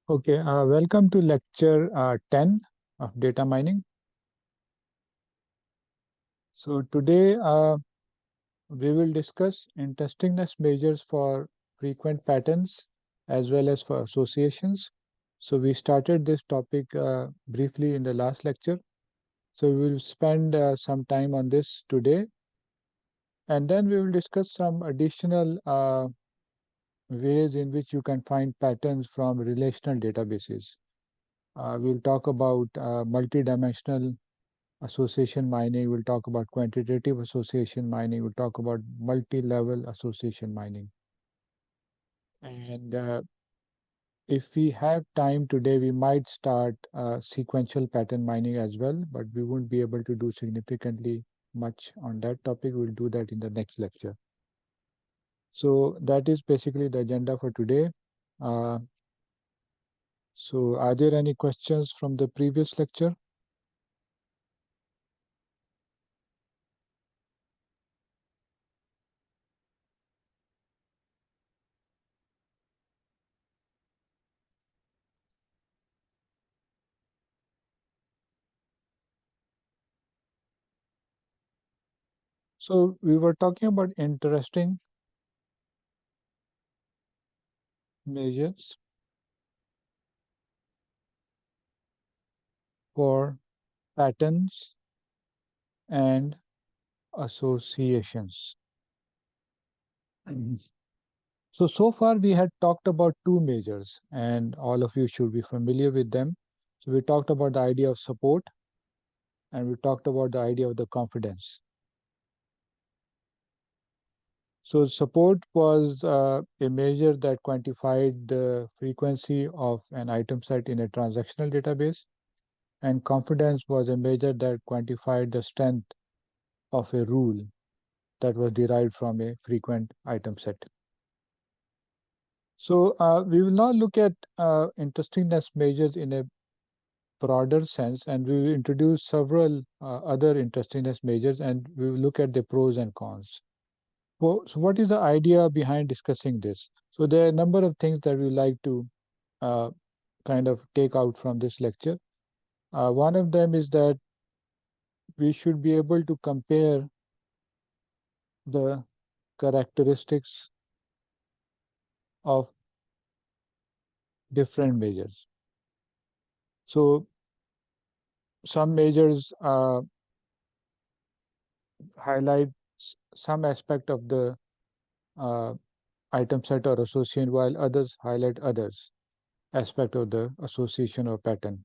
Okay, welcome to lecture 10 of data mining. So today we will discuss interestingness measures for frequent patterns as well as for associations. So we started this topic briefly in the last lecture. So we will spend some time on this today, and then we will discuss some additional ways in which you can find patterns from relational databases. We'll talk about multidimensional association mining, we'll talk about quantitative association mining, we'll talk about multi-level association mining. And if we have time today, we might start sequential pattern mining as well, but we won't be able to do significantly much on that topic. We'll do that in the next lecture. So that is basically the agenda for today. Uh, so are there any questions from the previous lecture? So we were talking about interesting measures for patterns and associations. So far we had talked about two measures, and all of you should be familiar with them. So we talked about the idea of support, and we talked about the idea of the confidence. So support was a measure that quantified the frequency of an item set in a transactional database, and confidence was a measure that quantified the strength of a rule that was derived from a frequent item set. So we will now look at interestingness measures in a broader sense, and we will introduce several other interestingness measures, and we will look at the pros and cons. So what is the idea behind discussing this? So there are a number of things that we like to uh, kind of take out from this lecture. One of them is that we should be able to compare the characteristics of different measures. So some measures highlight some aspect of the uh, item set or association, while others highlight others aspect of the association or pattern.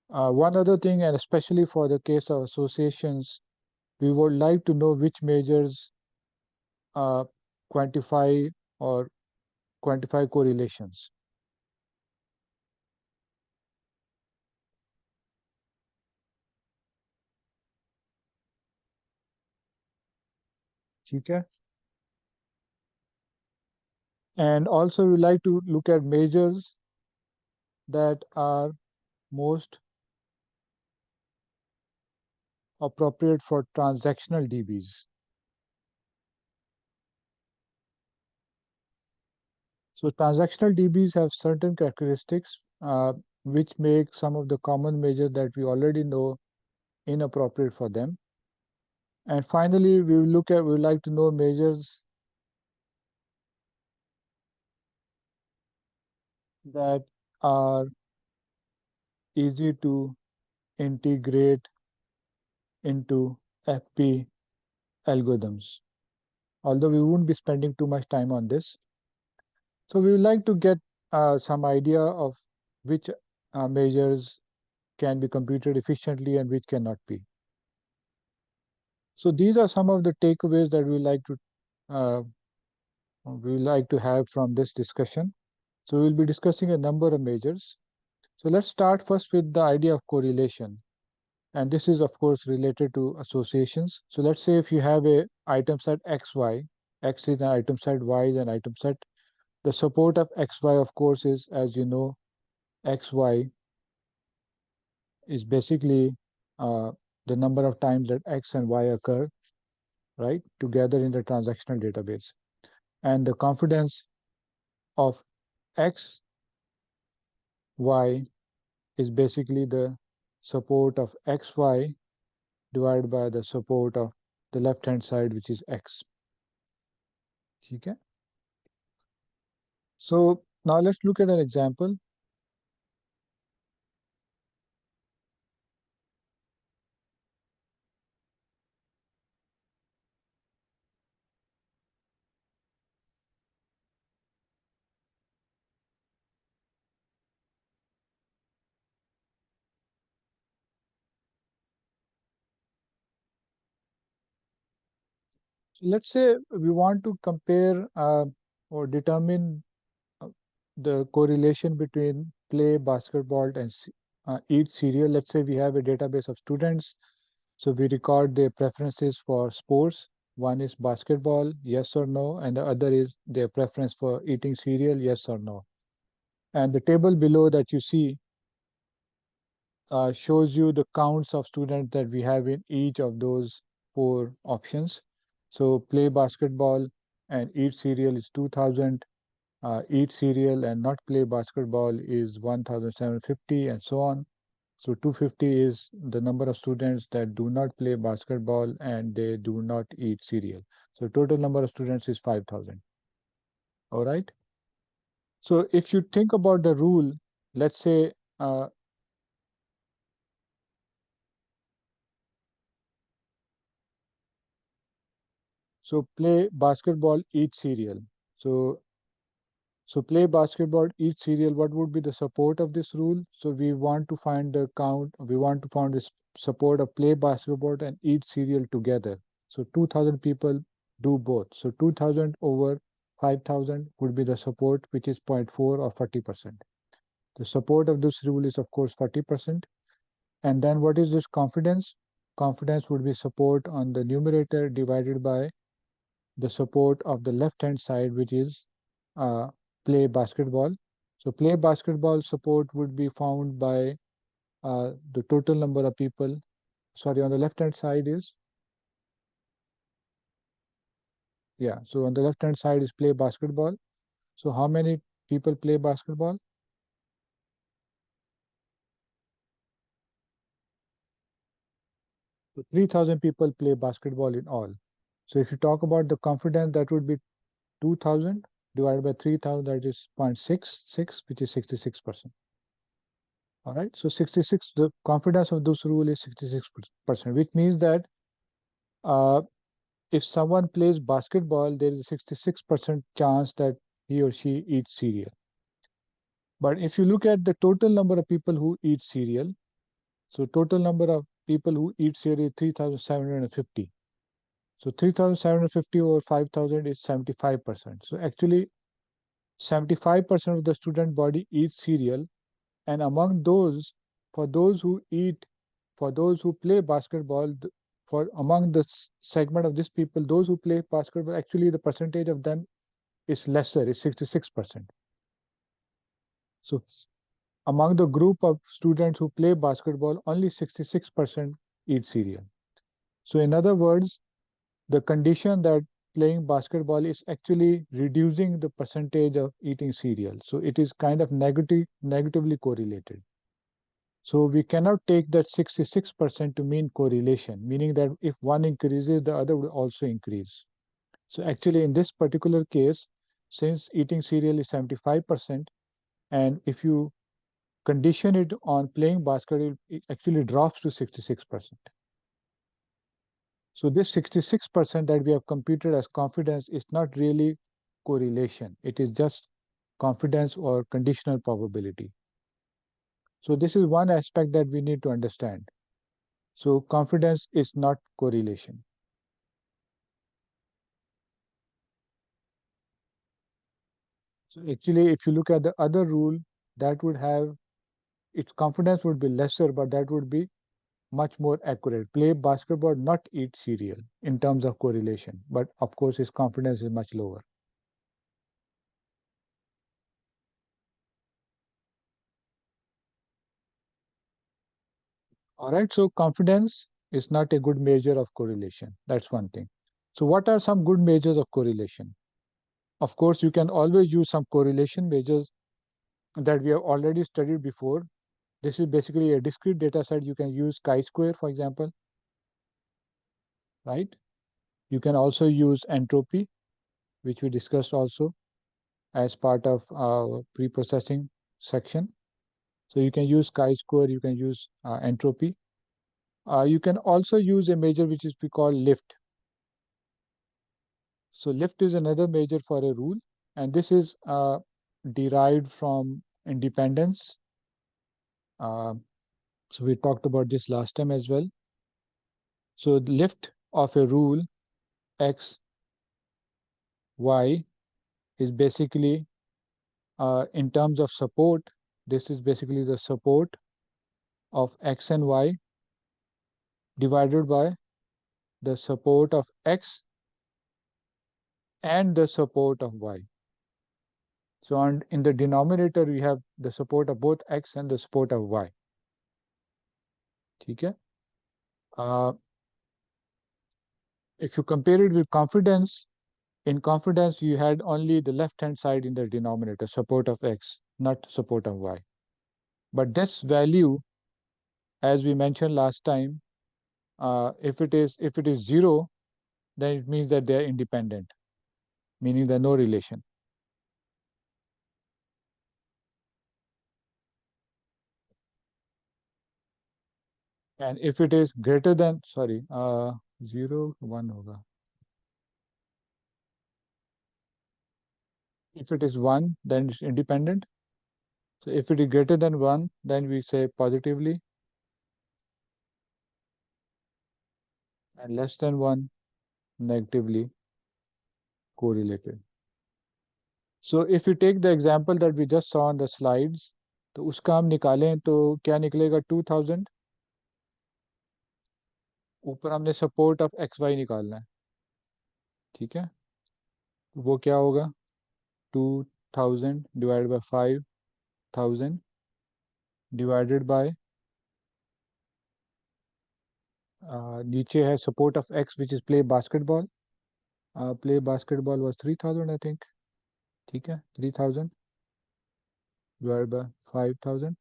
One other thing, and especially for the case of associations, we would like to know which measures uh, quantify or quantify correlations. Okay. And also we like to look at measures that are most appropriate for transactional DBs. So transactional DBs have certain characteristics which make some of the common measures that we already know inappropriate for them. And finally, we would like to know measures that are easy to integrate into FP algorithms. Although we won't be spending too much time on this. So we would like to get some idea of which measures can be computed efficiently and which cannot be. So these are some of the takeaways that we like to have from this discussion. So we'll be discussing a number of measures. So let's start first with the idea of correlation. And this is of course related to associations. So let's say if you have a item set XY, X is an item set, Y is an item set. The support of XY of course is, as you know, XY is basically uh, the number of times that X and Y occur, right, together in the transactional database. And the confidence of X y is basically the support of xy divided by the support of the left hand side, which is x. Okay. So now let's look at an example. Let's say we want to compare or determine uh, the correlation between play basketball and eat cereal. Let's say we have a database of students. So we record their preferences for sports. One is basketball, yes or no, and the other is their preference for eating cereal, yes or no. And the table below that you see shows you the counts of students that we have in each of those four options. So play basketball and eat cereal is 2000, eat cereal and not play basketball is 1750, and so on. So 250 is the number of students that do not play basketball and they do not eat cereal. So total number of students is 5000. All right. So if you think about the rule, let's say so play basketball, eat cereal. So play basketball, eat cereal. What would be the support of this rule? So we want to find the count. We want to find the support of play basketball and eat cereal together. So 2000 people do both. So 2000 over 5000 would be the support, which is 0.4 or 40%. The support of this rule is of course 40%. And then what is this confidence? Confidence would be support on the numerator divided by the support of the left hand side, which is uh, play basketball. So play basketball support would be found by the total number of people. Sorry, on the left hand side is, yeah. So on the left hand side is play basketball. So how many people play basketball? So 3000 people play basketball in all. So if you talk about the confidence, that would be 2000 divided by 3000, that is 0.66, which is 66%. All right. So 66, the confidence of this rule is 66%, which means that uh, if someone plays basketball, there is a 66% chance that he or she eats cereal. But if you look at the total number of people who eat cereal, so total number of people who eat cereal is 3750. So 3750 over 5000 is 75%. So actually 75% of the student body eats cereal, and among those, for those who eat, for those who play basketball, for among the segment of these people, those who play basketball, actually the percentage of them is lesser, is 66%. So among the group of students who play basketball, only 66% eat cereal. So in other words, the condition that playing basketball is actually reducing the percentage of eating cereal. So it is kind of negatively correlated. So we cannot take that 66% to mean correlation, meaning that if one increases, the other will also increase. So actually in this particular case, since eating cereal is 75%, and if you condition it on playing basketball, it actually drops to 66%. So this 66% that we have computed as confidence is not really correlation. It is just confidence or conditional probability. So this is one aspect that we need to understand. So confidence is not correlation. So actually, if you look at the other rule, that would have its confidence would be lesser, but that would be much more accurate. Play basketball, not eat cereal in terms of correlation, but of course, his confidence is much lower. All right, so confidence is not a good measure of correlation. That's one thing. So, what are some good measures of correlation? Of course, you can always use some correlation measures that we have already studied before. This is basically a discrete data set. You can use chi-square, for example, right? You can also use entropy, which we discussed also as part of our pre-processing section. So you can use chi-square, you can use entropy. You can also use a measure which is we call lift. So lift is another measure for a rule, and this is derived from independence. Uh, so we talked about this last time as well. So the lift of a rule x, y is basically in terms of support. This is basically the support of x and y divided by the support of x and the support of y. So in the denominator, we have the support of both x and the support of y. Okay? If you compare it with confidence, in confidence, you had only the left-hand side in the denominator, support of x, not support of y. But this value, as we mentioned last time, if it is 0, then it means that they are independent, meaning there's no relation. And if it is greater than, 0, 1 hoga. If it is 1, then it's independent. So if it is greater than 1, then we say positively, and less than 1, negatively correlated. So if you take the example that we just saw on the slides, तो उसका हम निकालें तो क्या निकलेगा 2000. ऊपर हमने support of x Y निकालना है, ठीक है. वो क्या होगा 2000 डिवाइडेड बाय 5000 डिवाइडेड बाय नीचे है support of x which is play basketball. Play basketball was 3000 I think, ठीक है. 3000 divided by 5000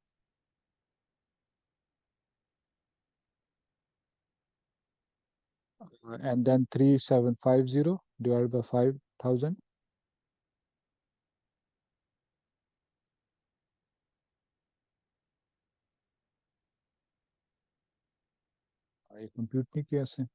and then 3750 divided by 5000. ये कंप्यूट नहीं किया से.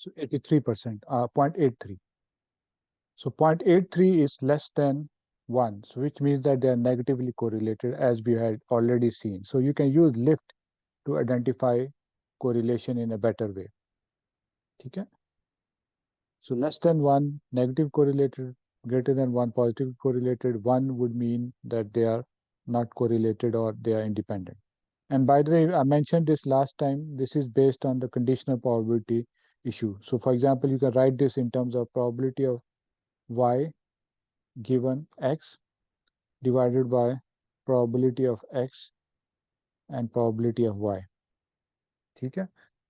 So 83%, 0.83. So 0.83 is less than 1, so which means that they are negatively correlated as we had already seen. So you can use lift to identify correlation in a better way. Okay? So less than 1 negative correlated, greater than 1 positive correlated. 1 would mean that they are not correlated or they are independent. And by the way, I mentioned this last time, this is based on the conditional probability issue. So for example, you can write this in terms of probability of y given x divided by probability of x and probability of y. Okay?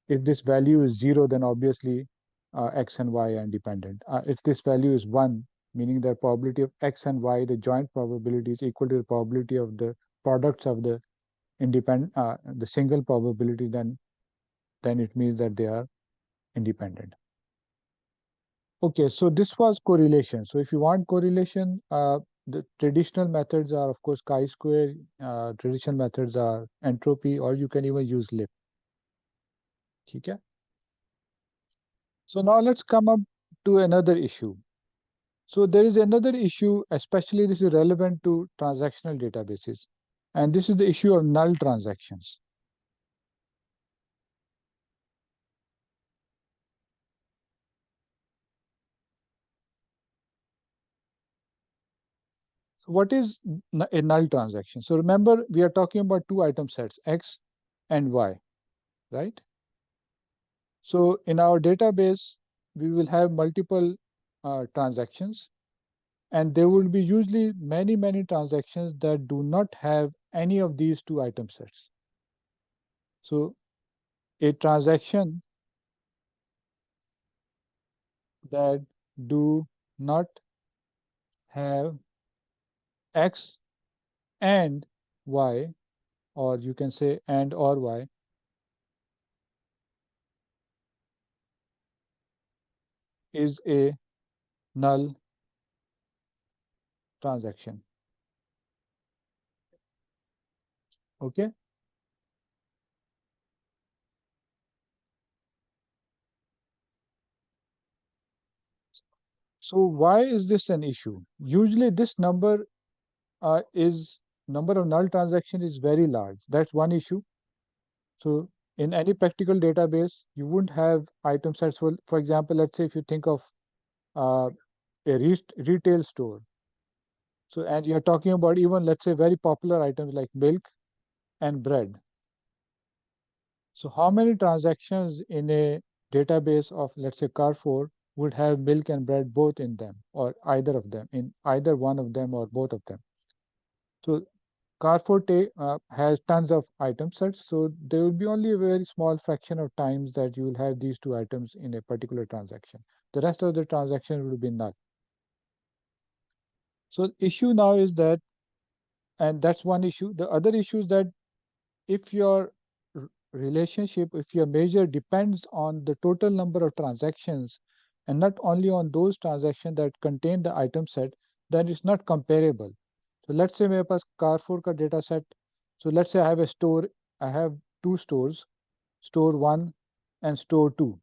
If this value is 0, then obviously x and y are independent. If this value is 1, meaning the probability of x and y, the joint probability is equal to the probability of the products of the the single probability, then it means that they are independent. Okay, so this was correlation. So if you want correlation, the traditional methods are, of course, chi-square. Traditional methods are entropy, or you can even use lift. Okay. So now let's come up to another issue. So there is another issue, especially this is relevant to transactional databases, and this is the issue of null transactions. So what is a null transaction? So remember, we are talking about two item sets, X and Y, right? So in our database, we will have multiple transactions, and there will be usually many transactions that do not have any of these two item sets. So a transaction that do not have X and Y, or you can say and or Y, is a null transaction. Okay. So why is this an issue? Usually this is number of null transaction is very large. That's one issue. So in any practical database, you wouldn't have item sets. For example, let's say if you think of uh, a retail store. So and you're talking about even let's say very popular items like milk and bread. So how many transactions in a database of let's say Carrefour would have milk and bread both in them, or either of them, in either one of them or both of them? So Carrefour has tons of item sets, so there will be only a very small fraction of times that you will have these two items in a particular transaction. The rest of the transaction will be null. So the issue now is that, and that's one issue. The other issue is that if your relationship, if your measure depends on the total number of transactions and not only on those transactions that contain the item set, then it's not comparable. So let's say मेरे पास Carrefour का data set. So let's say I have a store. I have two stores, store one and store two.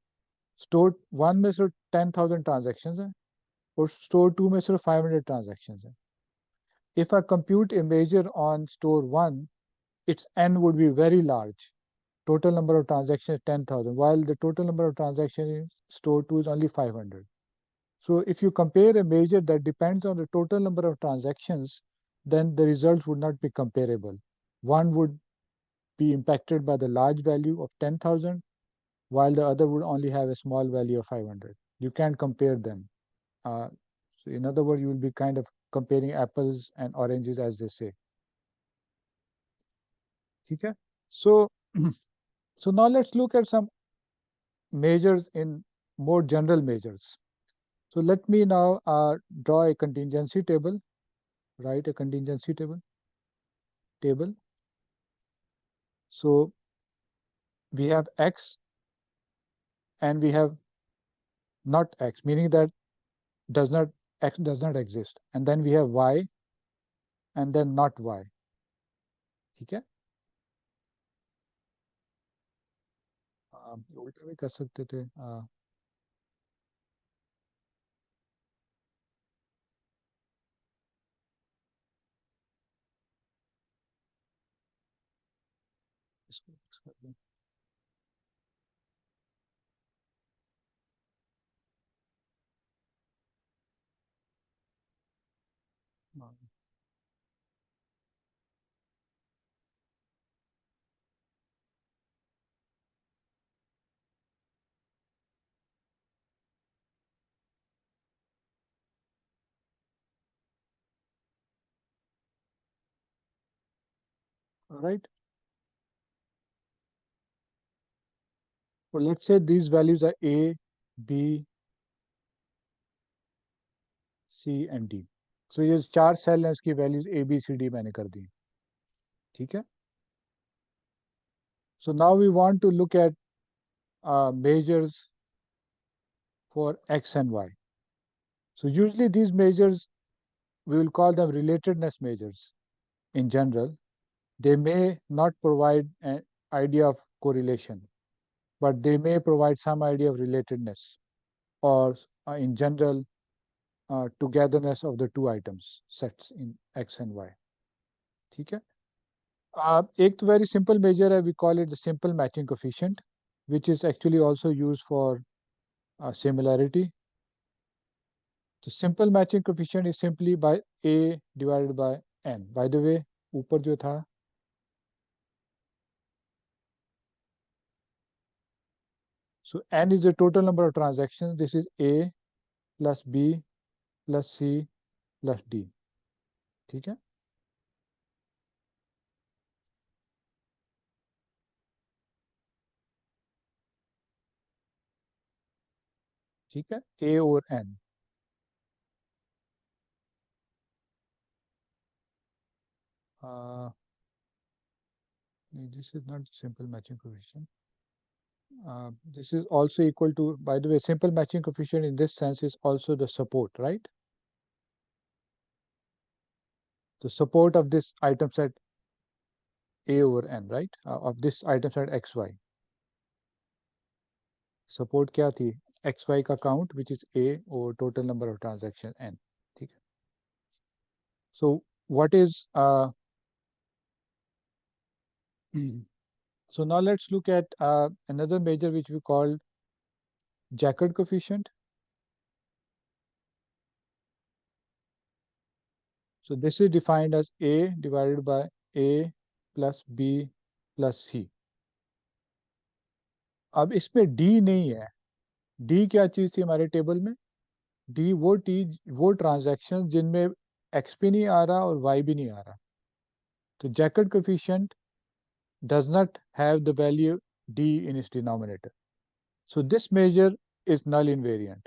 Store one में सिर्फ 10,000 transactions हैं और store two में सिर्फ 500 transactions हैं. If I compute a measure on store one, its n would be very large. Total number of transactions 10,000, while the total number of transactions in store 2 is only 500. So if you compare a measure that depends on the total number of transactions, then the results would not be comparable. One would be impacted by the large value of 10,000, while the other would only have a small value of 500. You can't compare them. So in other words, you will be kind of comparing apples and oranges, as they say. Okay? So, so now let's look at some measures in more general measures. So let me now draw a contingency table, write a contingency table. So we have X and we have not X, meaning that does not X does not exist. And then we have Y and then not Y. Okay? उल्टा भी कर सकते थे. इसको fix कर दें. All right. So let's say these values are A, B, C and D. So ये चार सेल हैं, इसकी values A, B, C, D मैंने कर दी. ठीक है? So now we want to look at measures for X and Y. So usually these measures, we will call them relatedness measures in general. They may not provide an idea of correlation, but they may provide some idea of relatedness or in general togetherness of the two items sets in X and Y. ठीक है? एक तो very simple measure है, we call it the simple matching coefficient, which is actually also used for similarity. The simple matching coefficient is simply by A divided by n. By the way, ऊपर जो था, so n is the total number of transactions. This is A plus B plus C plus D. ठीक है, ठीक है, A over n. This is not simple matching coefficient. This is also equal to, by the way, simple matching coefficient in this sense is also the support, right? The support of this item set A over n, right? Of this item set xy. Support क्या थी? xy का count, which is A over total number of transactions n. ठीक है? So what is so now let's look at another measure which we call Jacob coefficient. So this is defined as A divided by A plus B plus C. अब इसमें D नहीं है. D क्या चीज थी हमारे टेबल में? D वो ट्रांजैक्शन जिनमें X भी नहीं आ रहा और Y भी नहीं आ रहा. तो Jacob coefficient does not have the value D in its denominator. So this measure is null invariant.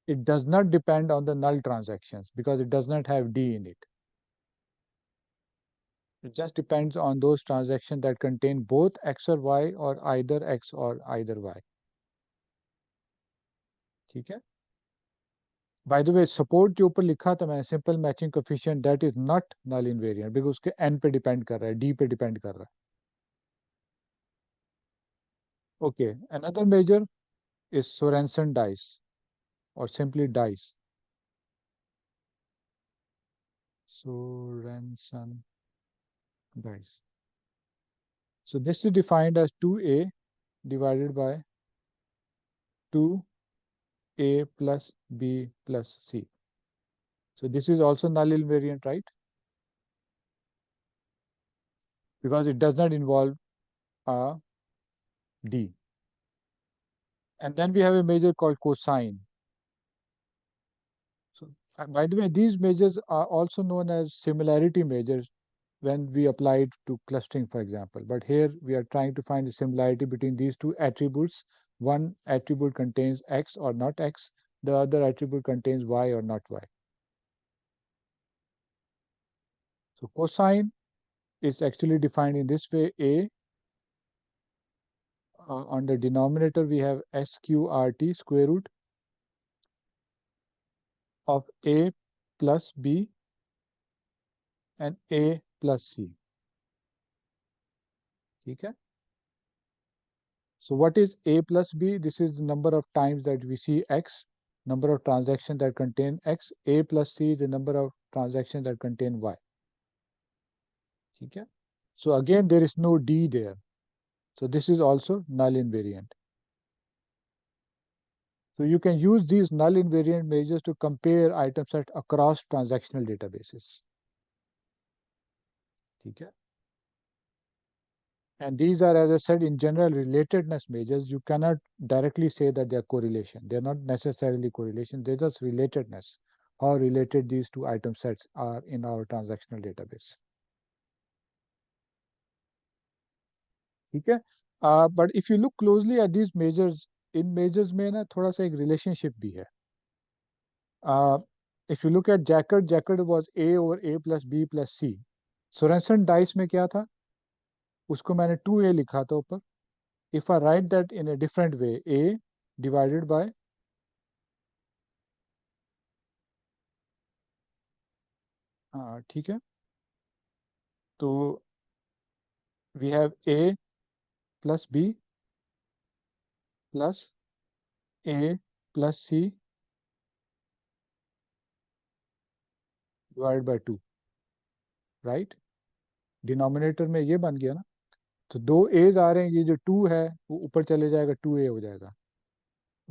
It does not depend on the null transactions because it does not have D in it. It just depends on those transactions that contain both X or Y or either X or either Y. ठीक है? By the way, support जो ऊपर लिखा था मैं simple matching coefficient, that is not null invariant because उसके n पे depend कर रहा है, D पे depend कर रहा है. Okay, another measure is Sorensen dice or simply dice. Sorensen dice. So this is defined as 2A divided by 2A plus B plus C. So this is also null invariant, right? Because it does not involve a D. And then we have a measure called cosine. So by the way, these measures are also known as similarity measures when we apply it to clustering, for example. But here we are trying to find the similarity between these two attributes. One attribute contains X or not X. The other attribute contains Y or not Y. So cosine is actually defined in this way. A on the denominator we have SQRT square root of A plus B and A plus C. ठीक है? So what is A plus B? This is the number of times that we see X, number of transactions that contain X. A plus C is the number of transactions that contain Y. ठीक है? So again, there is no D there. So this is also null invariant. So you can use these null invariant measures to compare item set across transactional databases. ठीक है? And these are, as I said, in general relatedness measures. You cannot directly say that they are correlation. They are not necessarily correlation. They're just relatedness. How related these two item sets are in our transactional database. ठीक है? But if you look closely at these measures, in measures में ना थोड़ा सा एक relationship भी है. If you look at Jacob was A over A plus B plus C. Sorensen dice में क्या था? उसको मैंने 2A लिखा था ऊपर. If I write that in a different way, A divided by ठीक है, तो we have A plus B plus A plus C divided by 2, right? Denominator में ये बन गया ना. तो दो एज आ रहे हैं, ये जो 2 है वो ऊपर चले जाएगा, 2A हो जाएगा.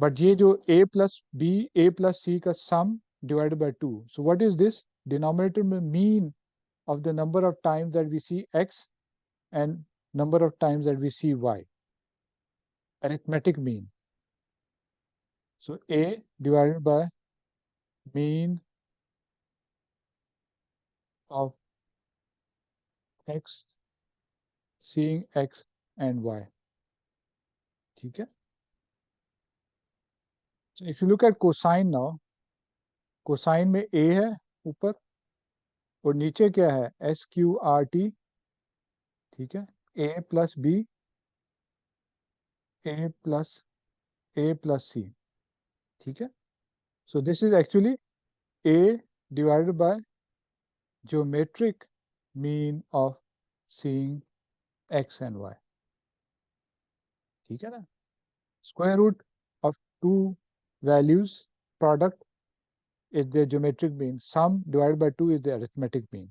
बट ये जो a plus B a plus C का sum divided by 2, so what is this? Denominator में mean of the number of times that we see x and number of times that we see y, arithmetic mean. So a divided by mean of x seeing x and y. ठीक है? So if you look at cosine now, cosine में a है ऊपर और नीचे क्या है? S Q R T. ठीक है? a plus B a plus C. ठीक है? So this is actually a divided by geometric mean of seeing x and y. ठीक है ना? Square root of two values product is their geometric mean. Sum divided by 2 is the arithmetic mean.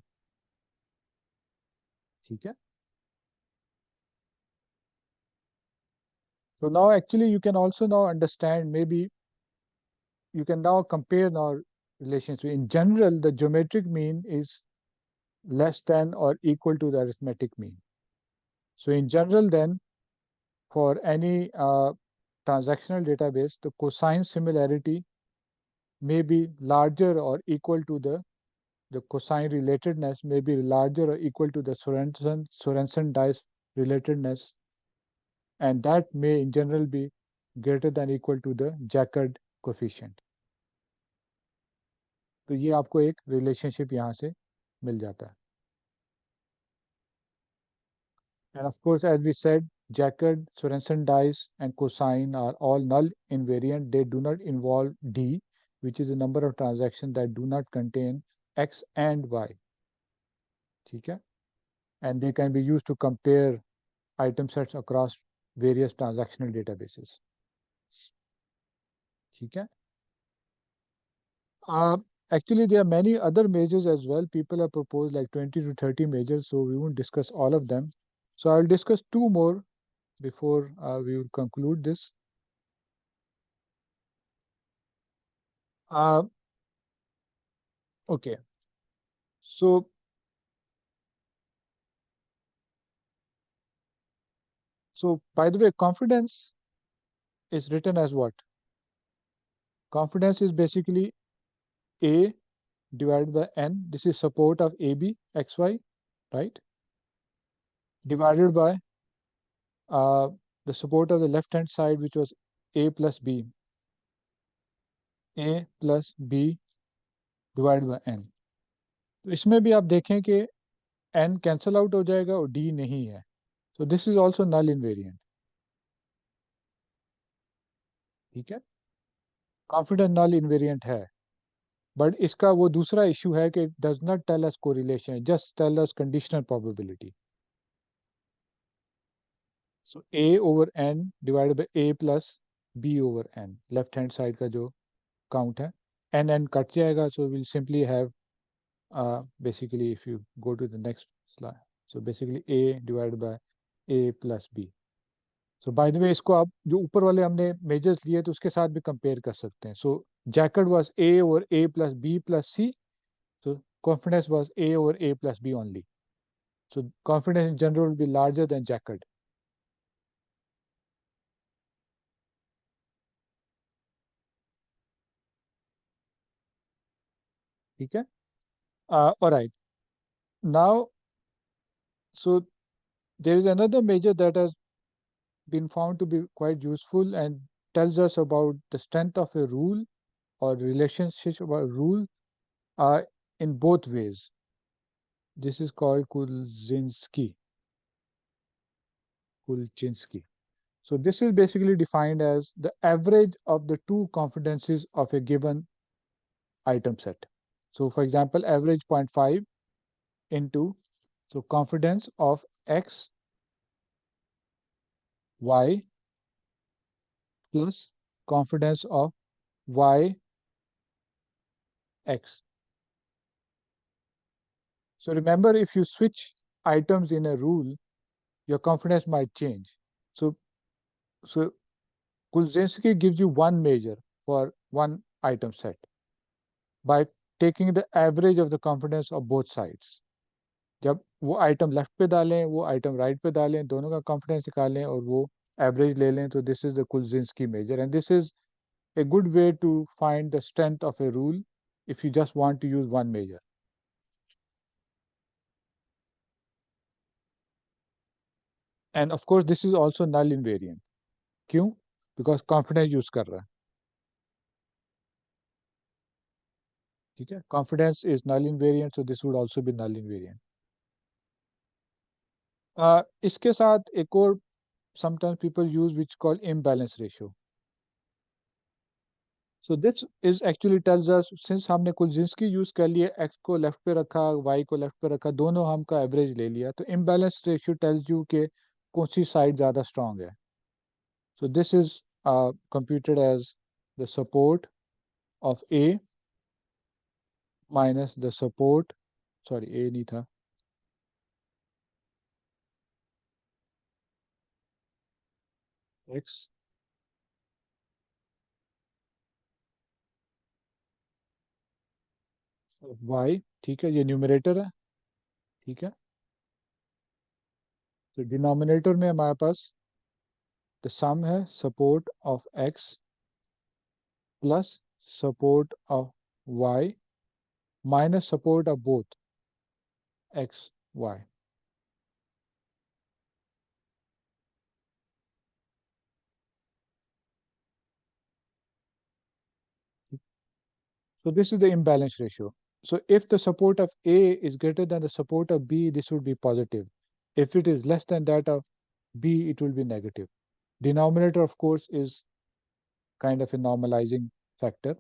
ठीक है? So now actually you can also now understand, maybe you can now compare now relations. In general, the geometric mean is less than or equal to the arithmetic mean. So in general then, for any transactional database, the cosine similarity may be larger or equal to the cosine relatedness may be larger or equal to the Sorensen dice relatedness, and that may in general be greater than equal to the Jaccard coefficient. तो ये आपको एक relationship यहाँ से मिल जाता है. And of course, as we said, Jaccard, Sorensen dice, and cosine are all null invariant. They do not involve D, which is the number of transactions that do not contain x and y. ठीक है? And they can be used to compare item sets across various transactional databases. ठीक है? Actually, there are many other measures as well. People have proposed like 20 to 30 measures, so we won't discuss all of them. So I'll discuss two more before we will conclude this. Okay. So by the way, confidence is written as what? Confidence is basically A divided by N. This is support of AB, XY, right? Divided by the support of the left-hand side, which was A plus B. A plus B divided by N. तो इसमें भी आप देखें कि N cancel out हो जाएगा और D नहीं है. So this is also null invariant. ठीक है? Confident null invariant है. But इसका वो दूसरा issue है कि it does not tell us correlation, just tell us conditional probability. So A over N divided by A plus B over N. Left hand side का जो count है. N cut जाएगा, so we'll simply have basically if you go to the next slide. So basically A divided by A plus B. So by the way, इसको आप जो ऊपर वाले हमने मेजर्स लिए तो उसके साथ भी कंपेयर कर सकते हैं. So Jaccard was A over A plus B plus C. So confidence was A over A plus B only. So confidence in general will be larger than Jaccard. ठीक है? All right. Now, so there is another measure that has been found to be quite useful and tells us about the strength of a rule or relationship of a rule in both ways. This is called Kulczynski. So this is basically defined as the average of the two confidences of a given item set. So for example, average 0.5 into, so confidence of x, y plus confidence of y, x. So remember, if you switch items in a rule, your confidence might change. So Kulzinski gives you one measure for one item set by taking the average of the confidence of both sides. जब वो item left पे डालें वो item right पे डालें दोनों का confidence निकालें और वो एवरेज ले लें तो this is the Kulczynski measure and this is a good way to find the strength of a rule if you just want to use one measure. And of course, this is also null invariant. क्यों? Because confidence use कर रहा है. ठीक है? Confidence is null invariant, so this would also be null invariant. इसके साथ एक और sometimes people use which called imbalance ratio. So this is actually tells us since हमने कुलजिंस्की यूज कर लिया x को लेफ्ट पे रखा y को लेफ्ट पे रखा दोनों हमका एवरेज ले लिया तो imbalance ratio tells you कि कौन सी साइड ज़्यादा स्ट्रांग है. So this is computed as the support of A minus the support, sorry, A नहीं था, X Y, ठीक है, ये न्यूमरेटर है, ठीक है. तो डिनोमिनेटर में हमारे पास द सम है support of X plus support of Y minus support of both X, Y. So this is the imbalance ratio. So if the support of A is greater than the support of B, this would be positive. If it is less than that of B, it will be negative. Denominator, of course, is kind of a normalizing factor.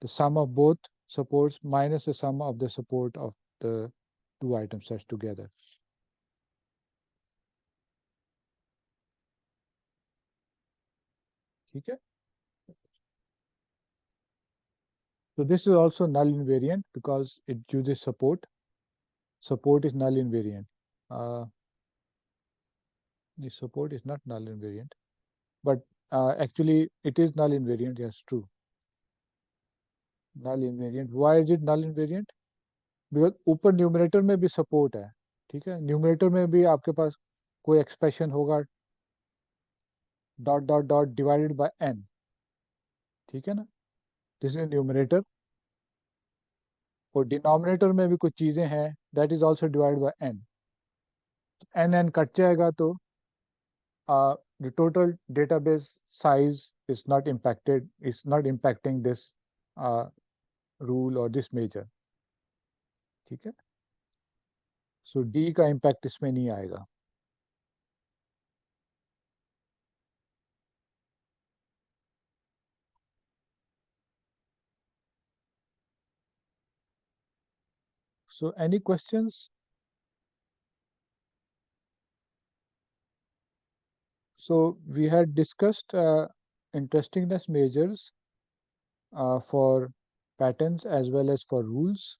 The sum of both supports minus the sum of the support of the two item sets together. Okay? So this is also null invariant because it uses support. Support is null invariant. The support is not null invariant, but actually it is null invariant. Yes, true. Null invariant. Why is it null invariant? Because ऊपर numerator में भी support है, ठीक है. Numerator में भी आपके पास कोई एक्सप्रेशन होगा dot dot dot divided by n, ठीक है ना. दिस इज न्यूमरेटर और डिनोमिनेटर में भी कुछ चीजें हैं that is also divided by n. n n cut जाएगा तो the total database size is not impacted, it's not impacting this rule or this measure, ठीक है. सो d का इम्पैक्ट इसमें नहीं आएगा. So any questions? So we had discussed interestingness measures for patterns as well as for rules,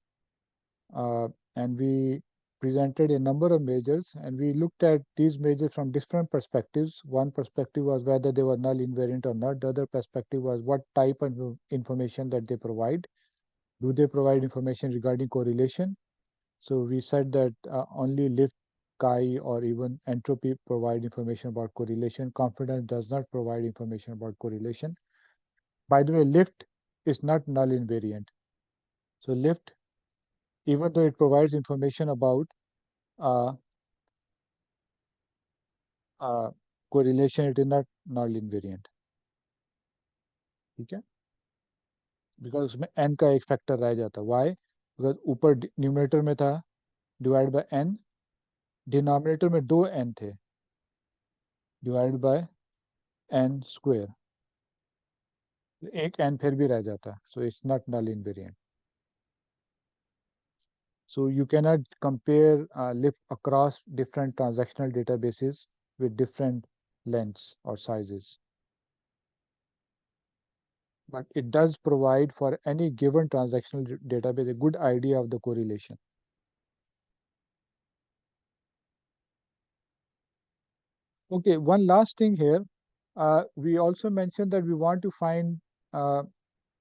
uh, and we presented a number of measures and we looked at these measures from different perspectives. One perspective was whether they were null invariant or not. The other perspective was what type of information that they provide. Do they provide information regarding correlation? So we said that only lift, chi, or even entropy provide information about correlation. Confidence does not provide information about correlation. By the way, lift is not null invariant. So lift, even though it provides information about uh, correlation, it is not null invariant. ठीक है. Because उसमें n का एक factor रह जाता. Y? Because ऊपर numerator में था डिवाइड बाय n, डिनोमिनेटर में दो n थे डिवाइड बाय n स्क्वायर. एक n फिर भी रह जाता. So it's not null invariant. So you cannot compare lift across different transactional databases with different lengths or sizes. But it does provide for any given transactional database a good idea of the correlation. Okay, one last thing here. We also mentioned that we want to find uh,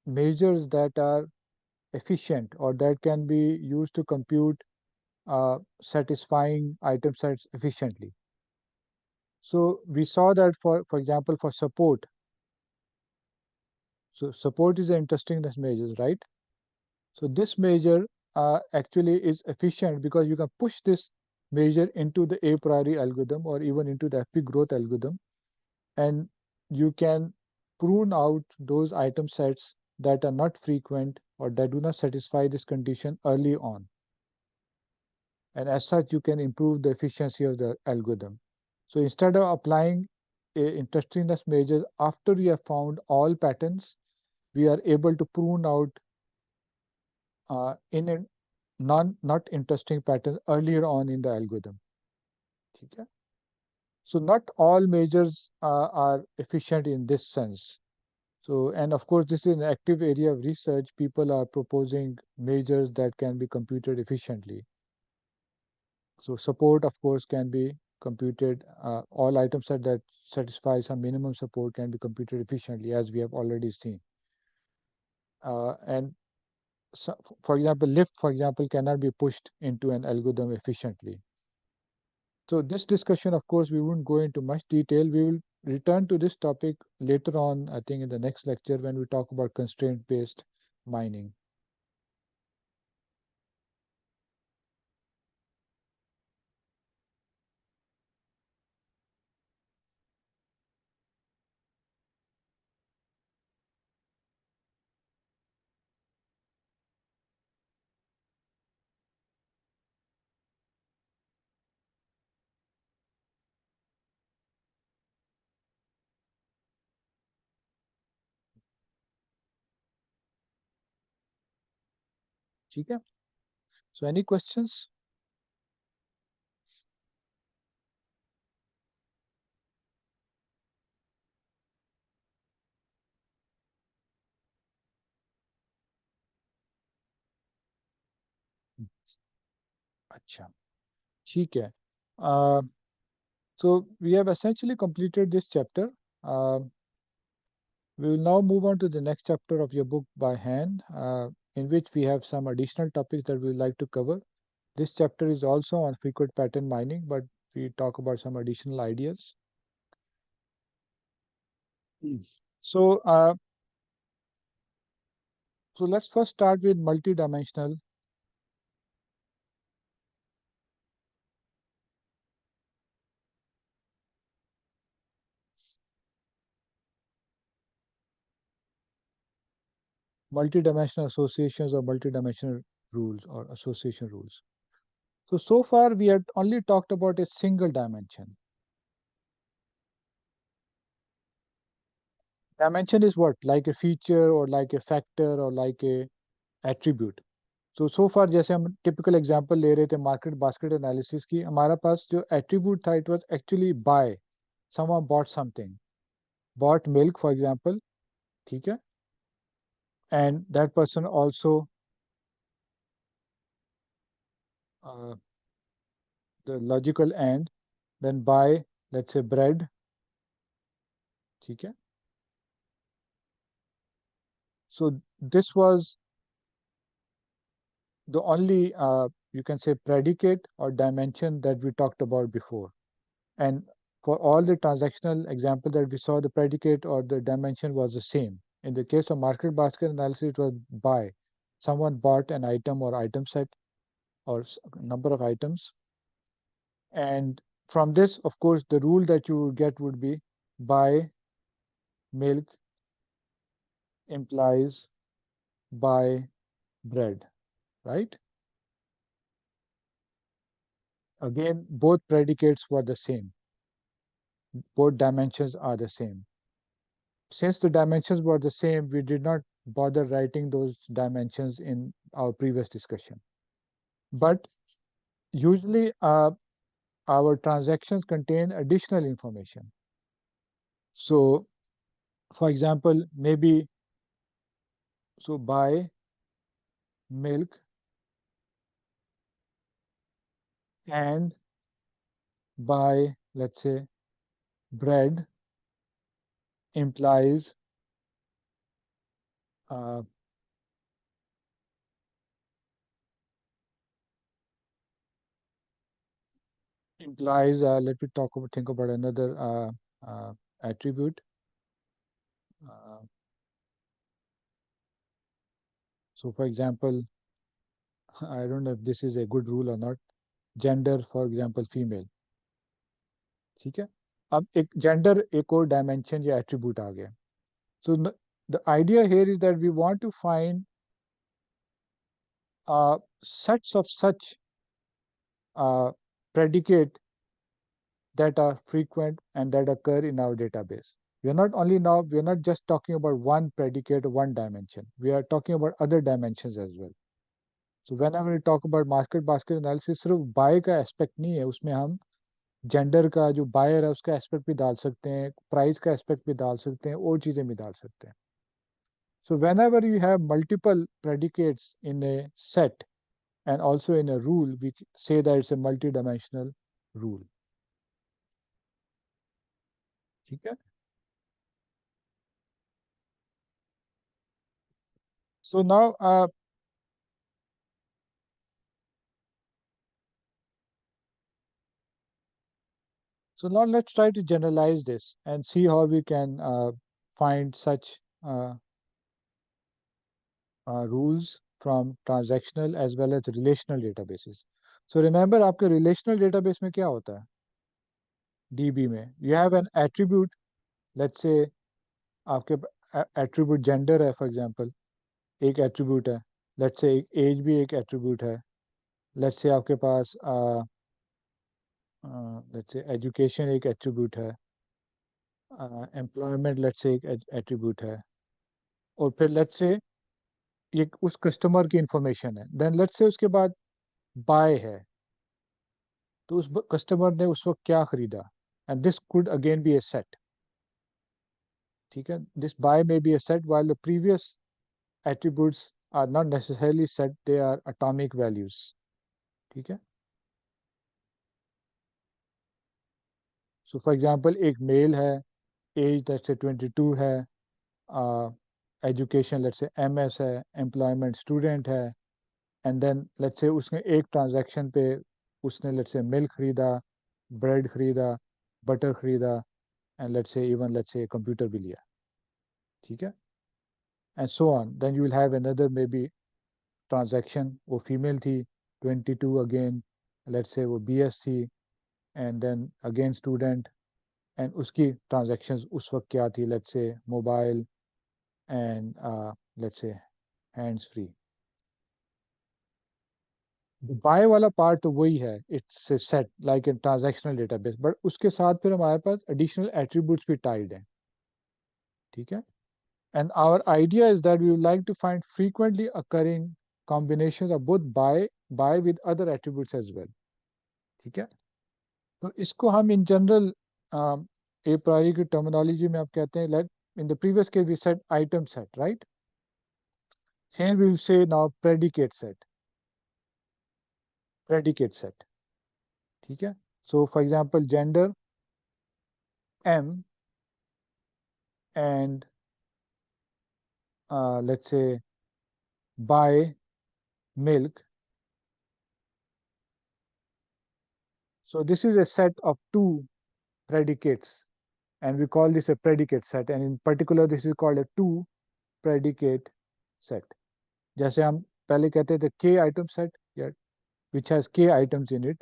measures that are efficient or that can be used to compute satisfying item sets efficiently. So we saw that for example, for support. So support is an interestingness measure, right? So this measure actually is efficient because you can push this measure into the a priori algorithm or even into the FP growth algorithm, and you can prune out those item sets that are not frequent or that do not satisfy this condition early on. And as such, you can improve the efficiency of the algorithm. So instead of applying a interestingness measures after we have found all patterns, we are able to prune out in a not interesting patterns earlier on in the algorithm. Okay? So not all measures are efficient in this sense. So, and of course, this is an active area of research. People are proposing measures that can be computed efficiently. So support, of course, can be computed. All items that satisfy some minimum support can be computed efficiently, as we have already seen. And so, for example, lift, for example, cannot be pushed into an algorithm efficiently. So this discussion, of course, we won't go into much detail. We will return to this topic later on, I think, in the next lecture when we talk about constraint-based mining. Okay? So any questions? अच्छा, ठीक है. Uh, so we have essentially completed this chapter. Uh, we will now move on to the next chapter of your book by hand, in which we have some additional topics that we would like to cover. This chapter is also on frequent pattern mining, but we talk about some additional ideas. Mm. So, so let's first start with multidimensional. Multidimensional associations or multidimensional rules or association rules. So far we had only talked about a single dimension. Dimension is what? Like a feature or like a factor or like a attribute. So far जैसे हम typical example ले रहे थे market basket analysis की, हमारा पास जो attribute था, it was actually buy. Someone bought something, bought milk, for example, ठीक है? And that person also uh, the logical and then buy, let's say, bread, ठीक है? So this was the only you can say predicate or dimension that we talked about before. And for all the transactional example that we saw, the predicate or the dimension was the same. In the case of market basket analysis, it was buy. Someone bought an item or item set or number of items. And from this, of course, the rule that you would get would be buy milk implies buy bread, right? Again, both predicates were the same. Both dimensions are the same. Since the dimensions were the same, we did not bother writing those dimensions in our previous discussion. But usually our transactions contain additional information. So for example, maybe so buy milk and buy, let's say, bread implies uh, let me think about another attribute. Uh, so for example, I don't know if this is a good rule or not. Gender, for example, female. ठीक है. अब एक gender एक और dimension या attribute आ गया. So the idea here is that we want to find sets of such predicate that are frequent and that occur in our database. We are not just talking about one predicate or one dimension. We are talking about other dimensions as well. So whenever we talk about market basket analysis, सिर्फ buy का aspect नहीं है, उसमें हम gender का जो buyer है उसका एस्पेक्ट भी डाल सकते हैं, प्राइस का एस्पेक्ट भी डाल सकते हैं, और चीजें भी डाल सकते हैं. So whenever you have multiple predicates in a set and also in a rule, we say that it's a multidimensional rule. ठीक है. So now let's try to generalize this and see how we can find such rules from transactional as well as relational databases. So remember आपके relational database में क्या होता है? DB में you have an attribute, let's say आपके attribute gender है for example, एक attribute है, let's say age भी एक attribute है, let's say आपके पास let's say education एक attribute है, employment let's say एक attribute है, और फिर let's say ये उस कस्टमर की इंफॉर्मेशन है, देन लेट्स से उसके बाद बाय है, तो उस कस्टमर ने उस वक्त क्या खरीदा, and this could again be a set. ठीक है. This buy maybe a set while the previous attributes are not necessarily set, they are atomic values. ठीक है. सो फॉर एग्जांपल एक मेल है, एज लेट्स से 22 है, education let's say MS है, employment student है, and then let's say उसने एक transaction पे उसने लेट्स से मिल्क खरीदा, ब्रेड खरीदा, बटर खरीदा, एंड लेट्स से कंप्यूटर भी लिया. ठीक है. And so on, then you will have another maybe transaction, वो फीमेल थी, 22 अगेन, लेट्स से वो बीएस थी, and then again student, and उसकी ट्रांजैक्शंस उस वक्त क्या थी, let's say mobile and let's say hands free. Buy वाला पार्ट तो वही है, it's set like in transactional database, but उसके साथ फिर हमारे पास एडिशनल एट्रीब्यूट्स भी टाइड हैं. ठीक है. And our idea is that we would like to find frequently occurring combinations of both buy with other attributes as well. ठीक है. तो इसको हम इन जनरल ए प्रायोरी की टर्मिनोलॉजी में आप कहते हैं, like in the previous case we said item set, right. Here we will say now predicate set. ठीक है. So for example gender M and let's say buy milk. So this is a set of two predicates and we call this a predicate set, and in particular this is called a two predicate set. जैसे हम पहले कहते थे k item set, yeah, which has k items in it.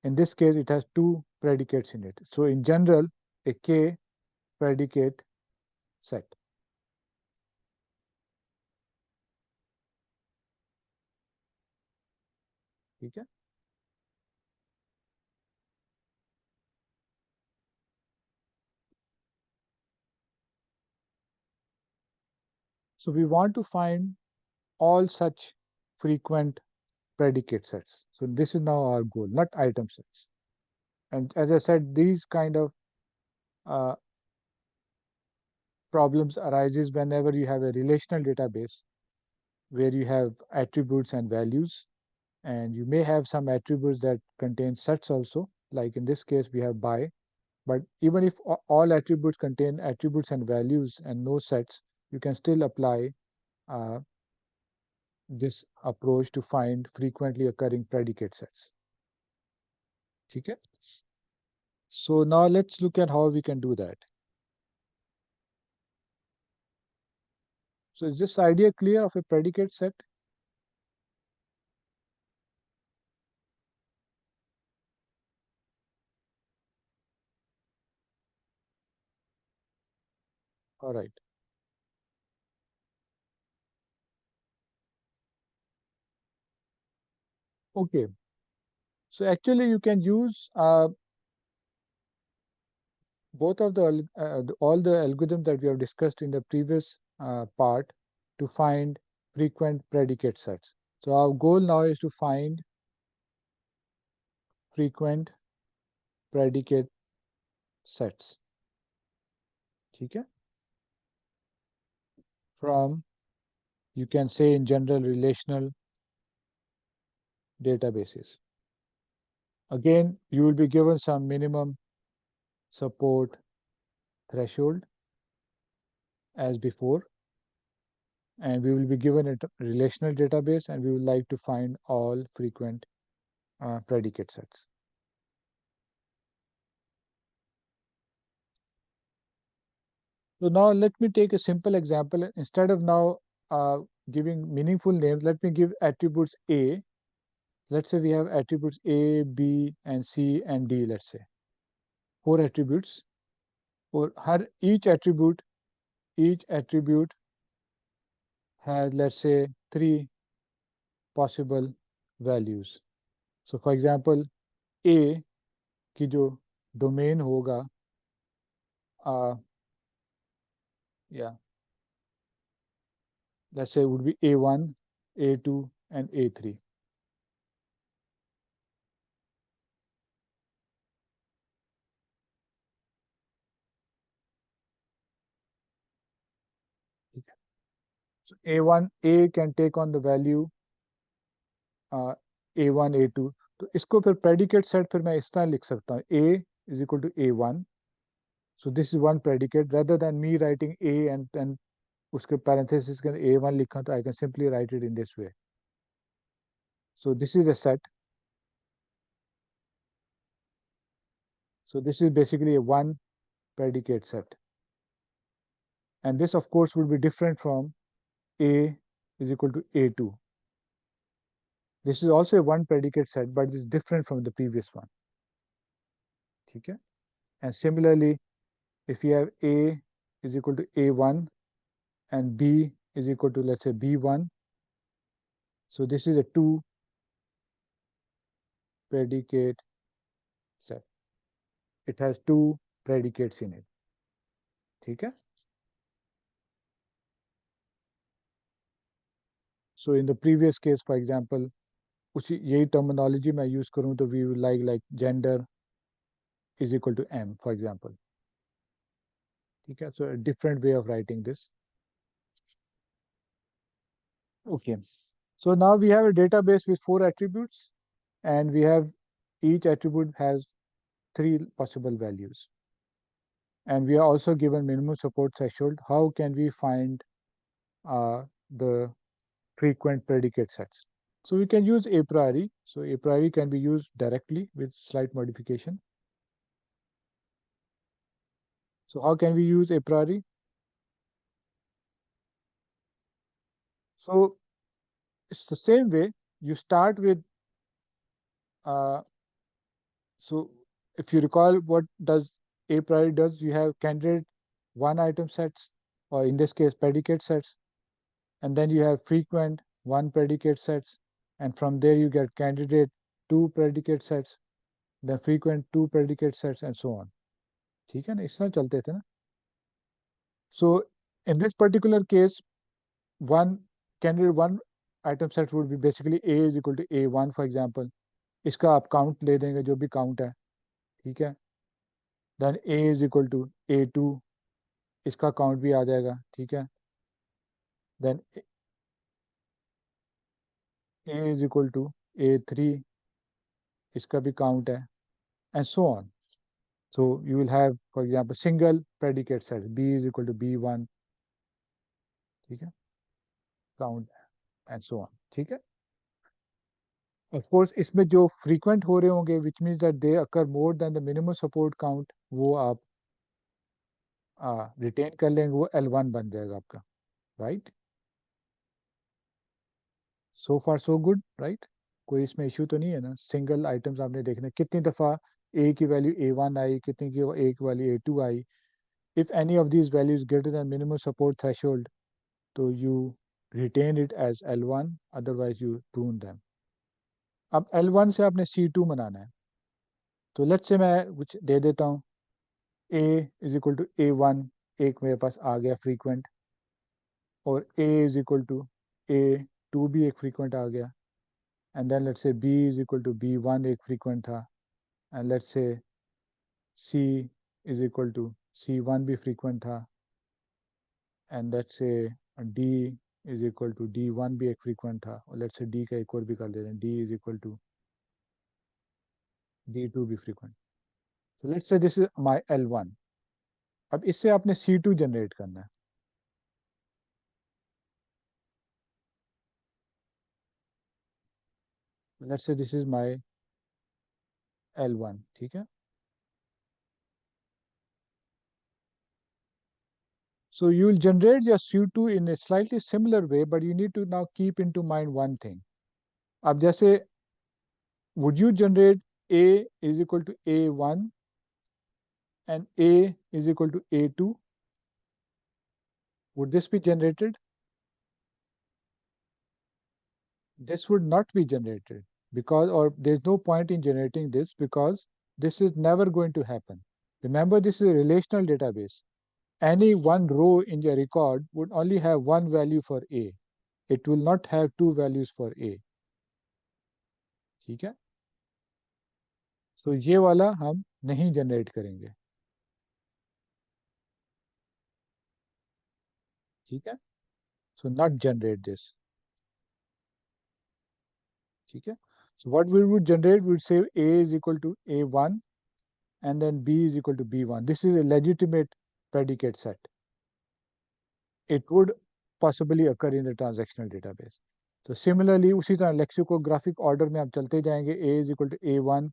In this case it has two predicates in it. So in general a k predicate set. ठीक है. So we want to find all such frequent predicate sets. So this is now our goal, not item sets. And as I said, these kind of uh, problems arises whenever you have a relational database where you have attributes and values, and you may have some attributes that contain sets also, like in this case we have by, But even if all attributes contain attributes and values and no sets, you can still apply uh, this approach to find frequently occurring predicate sets. Okay? So now let's look at how we can do that. So is this idea clear of a predicate set? All right. Okay. So actually you can use both of all the algorithms that we have discussed in the previous part to find frequent predicate sets. So our goal now is to find frequent predicate sets. Okay? From, you can say, in general, relational databases. Again, you will be given some minimum support threshold as before, and we will be given a relational database, and we would like to find all frequent predicate sets. So now let me take a simple example. Instead of now uh, giving meaningful names, let me give attributes A. Let's say we have attributes A, B, and C, and D, let's say. 4 attributes. For each attribute has, let's say, 3 possible values. So for example, A की जो domain होगा, yeah, let's say it would be A1, A2, and A3. So A can take on the value A1, A2. तो इसको फिर predicate set फिर मैं इस तरह लिख सकता हूँ A is equal to A1. So this is one predicate rather than me writing A and then उसके parenthesis के A1 लिखा तो I can simply write it in this way. So this is a set. So this is basically a one predicate set. And this of course would be different from A is equal to A2. This is also a one predicate set, but it's different from the previous one. Okay? And similarly, if you have A is equal to A1 and B is equal to, let's say, B1, so this is a two predicate set. It has two predicates in it. Okay? So in the previous case, for example, उसी यही terminology मैं use करूँ तो we would like gender is equal to M, for example. Okay, so a different way of writing this. Okay, so now we have a database with 4 attributes, and we have each attribute has 3 possible values. And we are also given minimum support threshold. How can we find the frequent predicate sets? So we can use a priori. So a priori can be used directly with slight modification. So how can we use a priori? So it's the same way. You start with uh, so if you recall what does a priori does, you have candidate one item sets, or in this case predicate sets, and then you have frequent one predicate sets, and from there you get candidate two predicate sets, then frequent two predicate sets, and so on. ठीक है ना, इस तरह चलते थे ना. So in this particular case, one candidate one item set would be basically A is equal to A1, for example. इसका आप count ले देंगे जो भी count है, ठीक है. Then A is equal to A2, इसका count भी आ जाएगा, ठीक है. Then A is equal to A3, इसका भी count है, and so on. So you will have, for example, single predicate sets, B is equal to B1, ठीक है, count and so on, ठीक है. Of course, इसमें जो frequent हो रहे होंगे, which means that they occur more than the minimum support count, वो आप retain कर लेंगे, वो L1 बन जाएगा आपका, right? So far so good, right? कोई इसमें इशू तो नहीं है ना. सिंगल आइटम्स आपने देखने कितनी दफ़ा A की वैल्यू A1 आई, कितनी की A की value A2 I. If any of these values greater than minimum support threshold, तो you retain it as L1, otherwise you prune them. अब L1 से आपने C2 बनाना है. तो लेट्स से मैं कुछ दे देता हूँ. A is equal to A1, एक मेरे पास आ गया फ्रीक्वेंट, और A is equal to A2 भी एक फ्रीक्वेंट आ गया. And then let's say B is equal to B1 एक फ्रीक्वेंट था. And let's say C is equal to C1 भी फ्रीक्वेंट था. And let's say D is equal to D1 भी एक फ्रीक्वेंट था. और लेट्स से D का एक और भी कर देते हैं, D is equal to D2 भी फ्रीक्वेंट. तो let's say this is my L1. अब इससे आपने C2 जनरेट करना है. Let's say this is my L1, ठीक है. So you will generate your C2 in a slightly similar way, but you need to now keep into mind one thing. अब जैसे would you generate A is equal to A1 and A is equal to A2? Would this be generated? This would not be generated, because, or there's no point in generating this, because this is never going to happen. Remember, this is a relational database. Any one row in your record would only have one value for A. It will not have two values for A. ठीक है. तो ये वाला हम नहीं generate करेंगे. ठीक है. So not generate this. ठीक है. So what we would generate, we would say A is equal to A1 and then B is equal to B1. This is a legitimate predicate set. It would possibly occur in the transactional database. So similarly, उसी तरह lexicographic order में आप चलते जाएंगे. A is equal to A1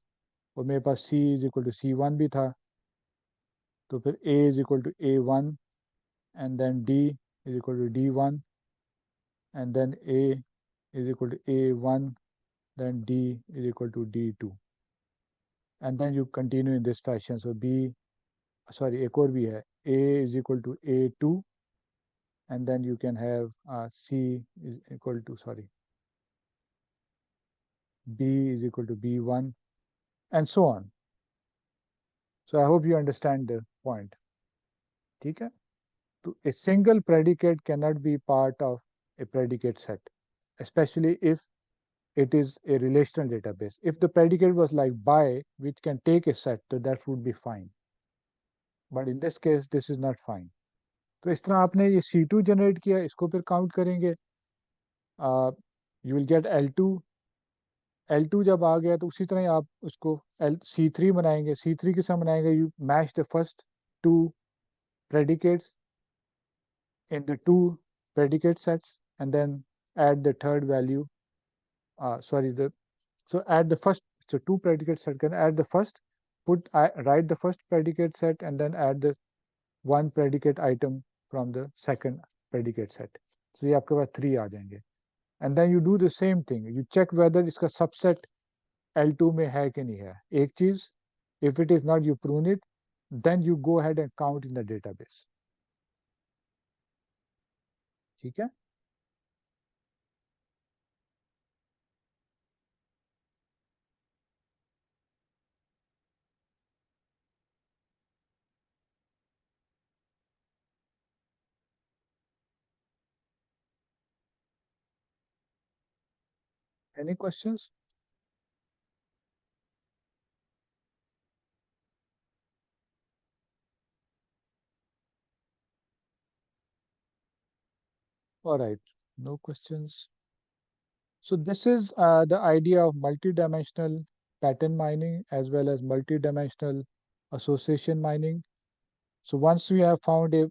और मेरे पास C is equal to C1 भी था. तो फिर A is equal to A1 and then D is equal to D1 and then A is equal to A1, then D is equal to D2. And then you continue in this fashion. So एक और भी है. A is equal to A2 and then you can have C is equal to, B is equal to B1 and so on. So I hope you understand the point. ठीक है. So a single predicate cannot be part of a predicate set, especially if it is a relational database. If the predicate was like by, which can take a set, so that would be fine. But in this case, this is not fine. तो इस तरह आपने ये C2 generate किया, इसको फिर count करेंगे. You will get L2. L2 जब आ गया तो उसी तरह आप उसको C3 बनाएंगे. C3 किस तरह बनाएंगे? You match the first two predicates in the two predicate sets and then add the third value. So add the first, so two predicate set can add the first, write the first predicate set and then add the one predicate item from the second predicate set. So ये आपके पास 3 आ जाएंगे. And then you do the same thing. You check whether इसका subset L2 में है कि नहीं है. एक चीज, if it is not, you prune it. Then you go ahead and count in the database. ठीक है. Any questions? All right, no questions. So this is the idea of multidimensional pattern mining as well as multidimensional association mining. So once we have found a,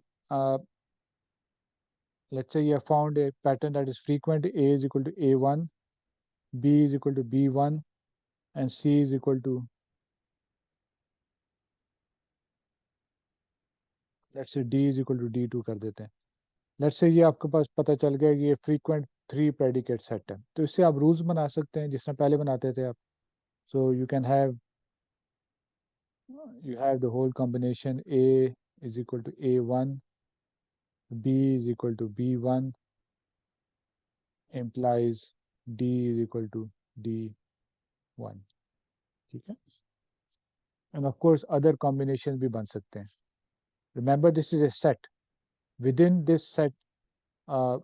let's say you have found a pattern that is frequent, A is equal to A1, B is equal to B1, and C is equal to, let's say D is equal to D2 कर देते हैं. Let's say ये आपके पास पता चल गया कि ये फ्रीक्वेंट 3 प्रेडिकेट सेट है, तो इससे आप रूल्स बना सकते हैं जिस तरह पहले बनाते थे आप. सो you have the whole combination A is equal to A1, B is equal to B1 implies D is equal to D1. ठीक है. And of course other combinations भी बन सकते हैं. Remember this is a set. Within this set uh,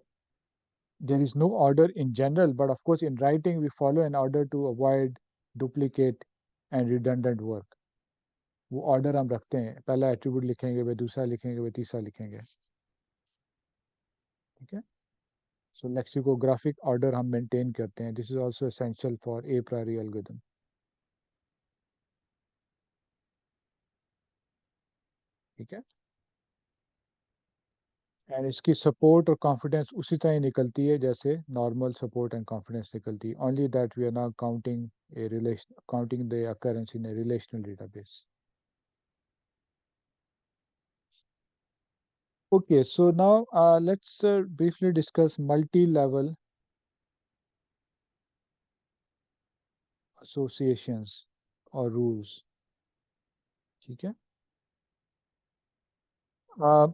there is no order in general, but of course in writing we follow an order to avoid duplicate and redundant work. वो order हम रखते हैं, पहला attribute लिखेंगे, फिर दूसरा लिखेंगे, फिर तीसरा लिखेंगे. ठीक है. सो लेक्सिकोग्राफिक ऑर्डर हम मेंटेन करते हैं. This is also essential for a priori algorithm. ठीक है. एंड इसकी सपोर्ट और कॉन्फिडेंस उसी तरह ही निकलती है जैसे नॉर्मल सपोर्ट एंड कॉन्फिडेंस निकलती है, only that we are not counting the occurrence in a relational database. Okay, so now let's briefly discuss multi-level associations or rules. ठीक है. Uh,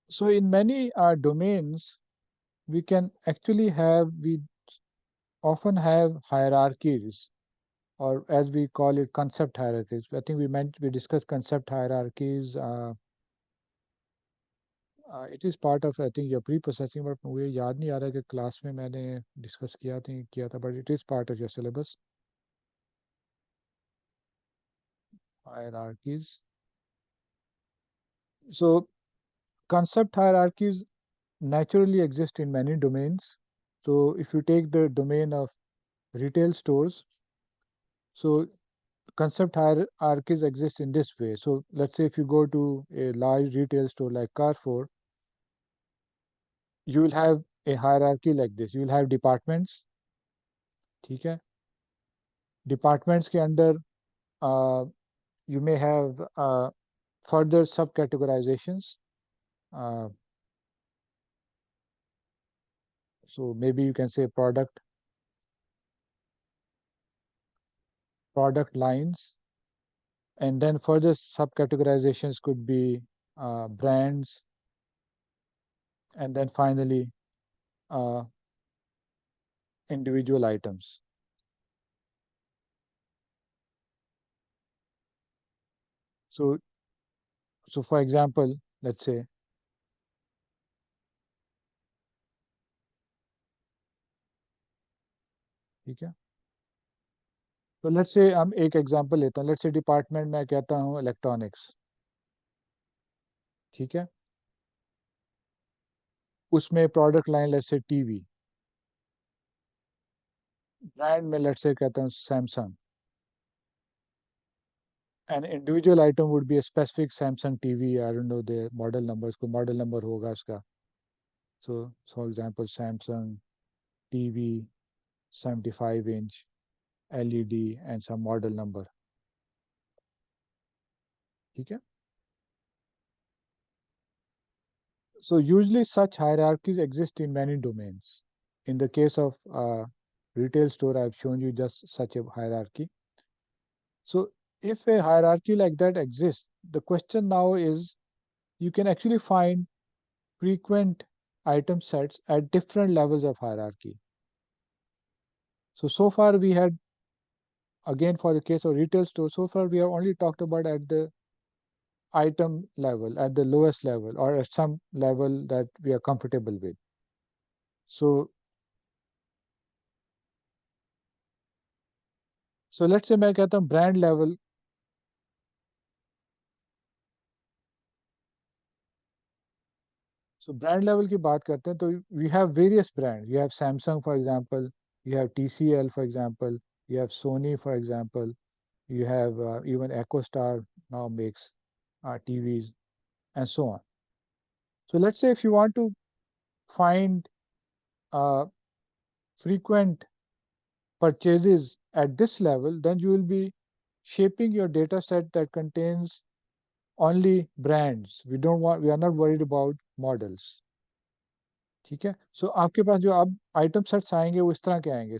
so in many domains, we often have hierarchies, or as we call it, concept hierarchies. I think we discussed concept hierarchies. It is part of, I think, your pre-processing, but मुझे याद नहीं आ रहा कि class में मैंने discuss किया था, but it is part of your syllabus. Hierarchies. So concept hierarchies naturally exist in many domains. So if you take the domain of retail stores, so concept hierarchies exist in this way. So let's say if you go to a large retail store like Carrefour, you will have a hierarchy like this. You will have departments. ठीक है. Departments के अंदर you may have further subcategorizations. Uh, so maybe you can say product lines, and then further subcategorizations could be brands, and then finally uh, individual items. So for example, let's say ठीक है. तो let's say हम एक example लेता हूँ. let's say department में कहता हूँ इलेक्ट्रॉनिक्स. ठीक है. उसमें product line let's say TV. Brand में let's say कहता हूँ Samsung. an individual item would be a specific Samsung TV. I don't know the model numbers. को model number होगा उसका. So for example, Samsung TV 75-inch LED and some model number. ठीक है. So usually such hierarchies exist in many domains. In the case of retail store, I've shown you just such a hierarchy. So if a hierarchy like that exists, the question now is you can actually find frequent item sets at different levels of hierarchy. So far we had, again for the case of retail store, so far we have only talked about at the item level, at the lowest level, or at some level that we are comfortable with. So let's say मैं कहता हूँ brand level. So brand level की बात करते हैं तो we have various brands. You have Samsung for example, you have TCL for example, you have Sony for example. You have even EchoStar now makes TVs and so on. So let's say if you want to find frequent purchases at this level, then you will be shaping your data set that contains only brands. We are not worried about models. ठीक है. So आपके पास जो अब item sets आएंगे वो इस तरह के आएंगे.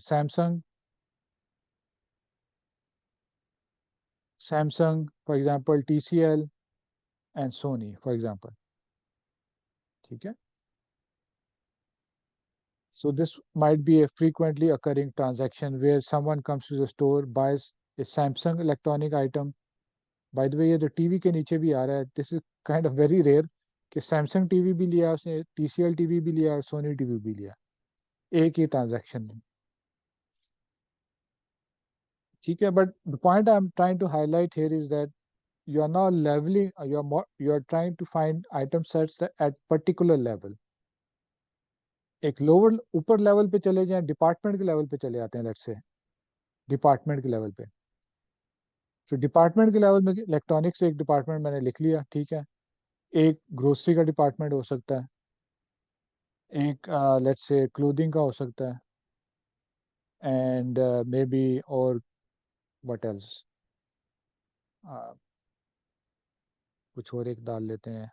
Samsung, for example, TCL and Sony, for example. ठीक है. So this might be a frequently occurring transaction where someone comes to the store, buys a Samsung electronic item. By the way, ये जो टीवी के नीचे भी आ रहा है, this is kind of very rare कि Samsung टीवी भी लिया उसने, TCL टीवी भी लिया और Sony टीवी भी लिया एक ही ट्रांजैक्शन में. ठीक है. But the point I'm trying to highlight here is that you are now leveling, you are trying to find item sets at particular level. एक लोअर ऊपर लेवल पे चले जाएं, डिपार्टमेंट के लेवल पे चले जाते हैं. लेट्स से डिपार्टमेंट के लेवल पे. तो डिपार्टमेंट के लेवल में इलेक्ट्रॉनिक्स एक डिपार्टमेंट मैंने लिख लिया. ठीक है. एक ग्रोसरी का डिपार्टमेंट हो सकता है, एक लेट्स से क्लोथिंग का हो सकता है, एंड मे बी और व्हाट एल्स, कुछ और एक डाल लेते हैं.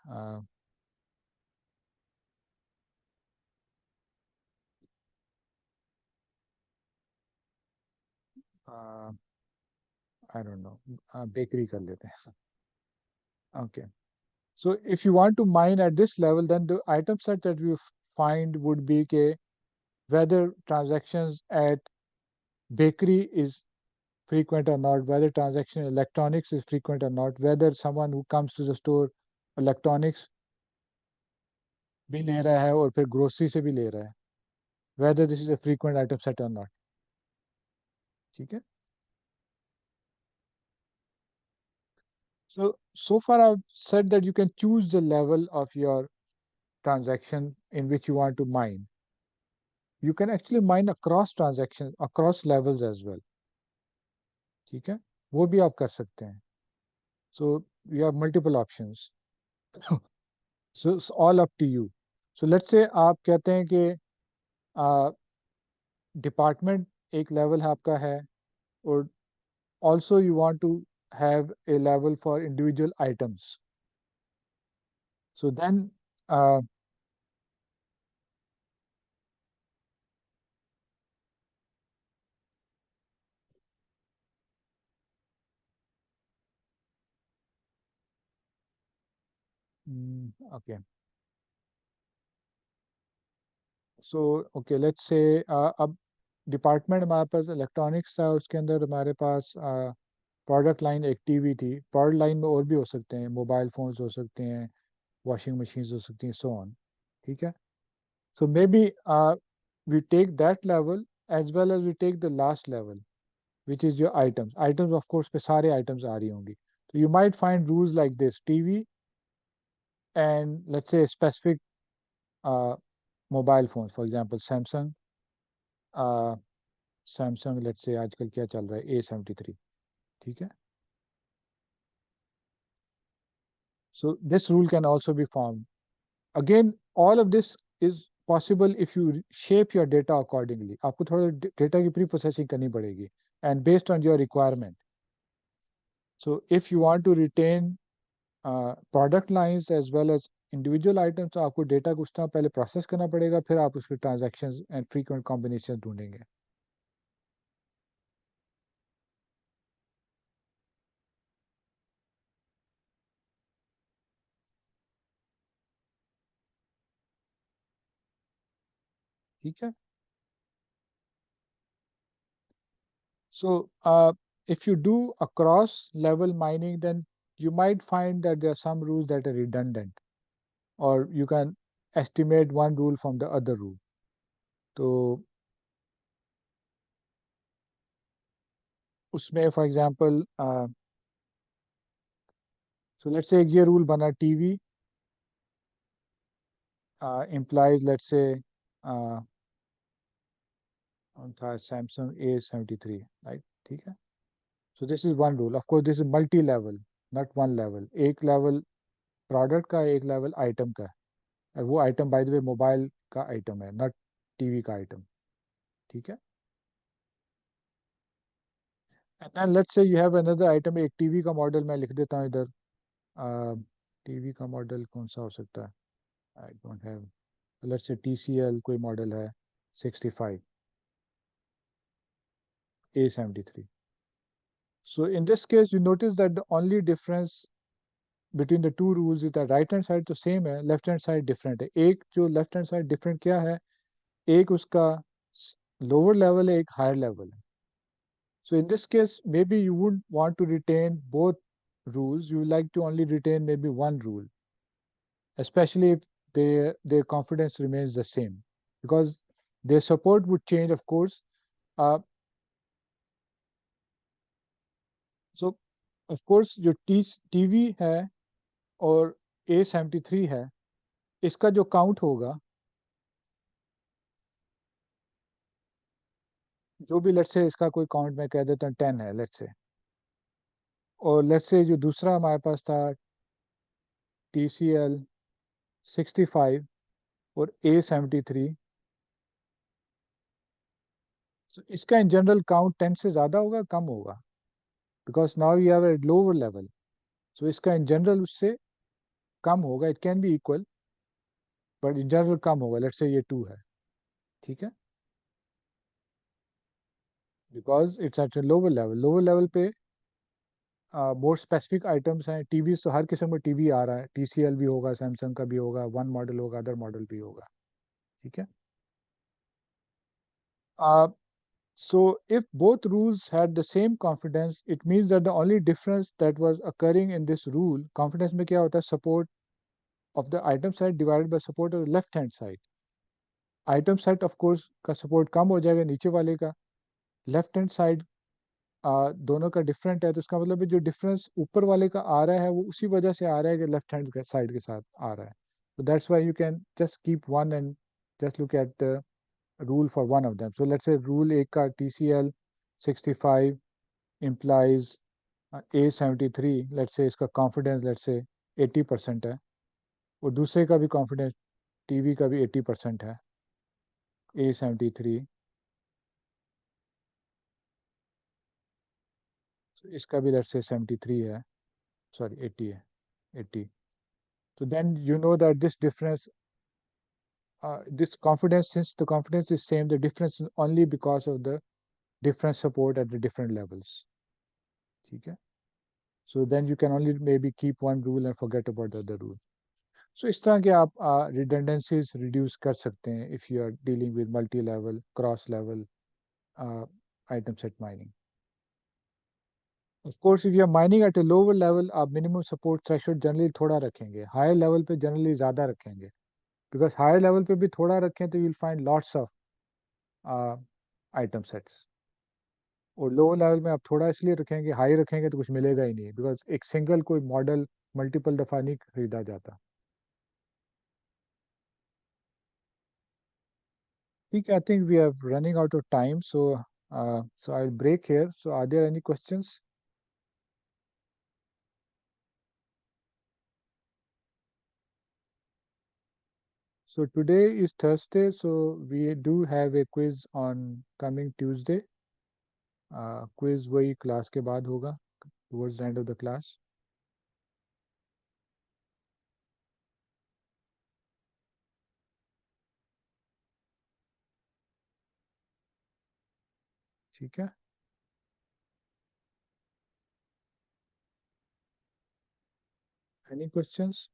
आई डोंट नो, बेकरी कर लेते हैं. Okay. So if you want to mine at this level, then the item set that you find would be whether transactions at bakery is frequent or not, whether transaction in electronics is frequent or not, whether someone who comes to the store electronics भी ले रहा है और फिर grocery से भी ले रहा है, whether this is a frequent item set or not. ठीक है. So far I've said that you can choose the level of your transaction in which you want to mine. You can actually mine across transactions, across levels as well. ठीक है. वो भी आप कर सकते हैं. So you have multiple options. So it's all up to you. So let's say आप कहते हैं कि डिपार्टमेंट एक लेवल आपका है और also you want to have a level for individual items. So then uh, okay. So okay, let's say अब department हमारे पास इलेक्ट्रॉनिक्स था, उसके अंदर हमारे पास प्रोडक्ट लाइन एक टीवी थी. प्रोडक्ट लाइन में और भी हो सकते हैं, मोबाइल फोन्स हो सकते हैं, वॉशिंग मशीन्स हो सकती हैं, सो ऑन. ठीक है. So maybe we take that level as well as we take the last level, which is your items. Items, of course, पे सारे items आ रही होंगी. So you might find rules like this: TV and let's say specific uh, mobile phones. For example, Samsung. Uh, Samsung, let's say आजकल क्या चल रहा है, A73. ठीक है. So this rule can also be formed. Again, all of this is possible if you shape your data accordingly. आपको थोड़ा data की pre-processing करनी पड़ेगी and based on your requirement. So if you want to retain product lines as well as individual items, तो आपको data कुछ तरह पहले process करना पड़ेगा, फिर आप उसके transactions and frequent combinations ढूंढेंगे. ठीक है. So if you do across level mining, then you might find that there are some rules that are redundant, or you can estimate one rule from the other rule. तो उसमें for example, so let's say ये rule बना TV implies, let's say था Samsung A73, right? ठीक है. So this is one rule. Of course, this is multi-level, not one level. एक level product का एक लेवल आइटम का है और वो item by the way mobile का आइटम है नॉट टीवी का आइटम ठीक है and then let's say you have another item एक टीवी का मॉडल मैं लिख देता हूँ इधर टीवी का मॉडल कौन सा हो सकता है I don't have let's say TCL कोई मॉडल है 65 A73 so in this case you notice that the only difference between the two rules is the right hand side तो सेम है लेफ्ट हैंड साइड डिफरेंट है एक जो left hand side different क्या है एक उसका लोअर लेवल है एक हायर लेवल है so in this case maybe you wouldn't want to retain both rules you like to only retain maybe one rule especially if their confidence remains the same because their support would change of course uh, so of course जो TV है और A73 है इसका जो count होगा जो भी let's say इसका कोई काउंट मैं कह देता हूँ 10 है लेट्स से और लेट्स से जो दूसरा हमारे पास था TCL 65 और A73 so इसका इन जनरल काउंट 10 से ज़्यादा होगा कम होगा because now you have a lower level so इसका इन जनरल उससे कम होगा it can be equal but in general कम होगा लेट्स से ये 2 है ठीक है because it's at a lower level पे मोर स्पेसिफिक आइटम्स हैं टीवी तो हर किस्म का टीवी आ रहा है टीसीएल भी होगा सैमसंग का भी होगा वन मॉडल होगा अदर मॉडल भी होगा ठीक है so if both rules had the same confidence it means that the only difference that was occurring in this rule confidence में क्या होता है support of the item side divided by support of the left hand side item side of course का support कम हो जाएगा नीचे वाले का left hand side दोनों का डिफरेंट है तो इसका मतलब है जो डिफरेंस ऊपर वाले का आ रहा है वो उसी वजह से आ रहा है कि लेफ्ट हैंड साइड के साथ आ रहा है so that's why you can just keep one and just look at the rule for one of them so let's say rule एक का TCL 65 implies A73 let's say इसका कॉन्फिडेंस let's say 80% है और दूसरे का भी कॉन्फिडेंस टीवी का भी 80% है A73 so इसका भी let's say 73 है sorry 80 है 80 so then you know that this difference this confidence since the confidence is same the difference is only because of the different support at the different levels ठीक है so then you can only maybe keep one rule and forget about the other rule so इस तरह के आप redundancies reduce कर सकते हैं if you are dealing with multi level cross level item set mining of course if you are mining at a lower level आप minimum support threshold generally थोड़ा रखेंगे higher level पे generally ज़्यादा रखेंगे because higher level पे भी थोड़ा रखें तो you'll find lots of item sets और लोअर लेवल में आप थोड़ा इसलिए रखेंगे हाई रखेंगे तो कुछ मिलेगा ही नहीं बिकॉज एक सिंगल कोई मॉडल मल्टीपल दफ़ा नहीं खरीदा जाता ठीक है I think we are running out of time so I'll break here so are there any questions so today is Thursday so we do have a quiz on coming Tuesday quiz वही class के बाद होगा towards the end of the class ठीक है any questions